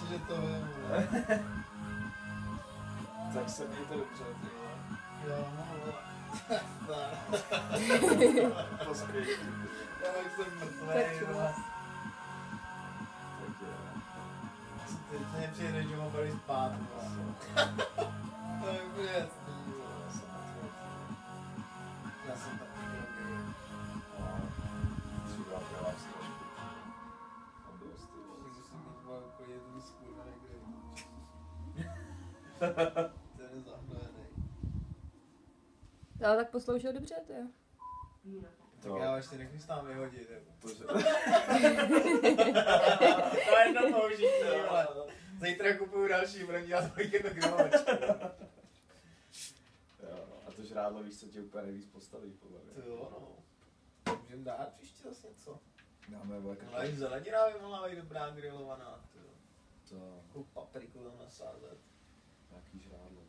Že to je, Tak se mějte dobře, ty vole. jo, no, Pospěš. já jak jsem mrtvej, Tak vole. Tak jo. Teď mě přijde, že mám tady spát, vole. To je úplně jasný, vole. Já jsem taky krokej. Třeba dělám si trošku. A dost, ty vole. Musím mít, vole, jako jednu skurvený grill. Ten je zahnojený. Ale tak posloužil dobře, to jo. Tak já ještě nechystám vyhodit, jako. Bože. To je jedno použití, vole. Zítra kupuju další, budem dělat hodinu grilovačku. Jo, a to žrádlo, víš, co tě úplně nejvíc postaví, podle mě. To jo, no. Můžeme dát příště zase něco. Dáme velké. Ale i zelenina by mohla být dobrá grilovaná, to jo. To, Takovou papriku tam nasázet. nějaký žrádlo.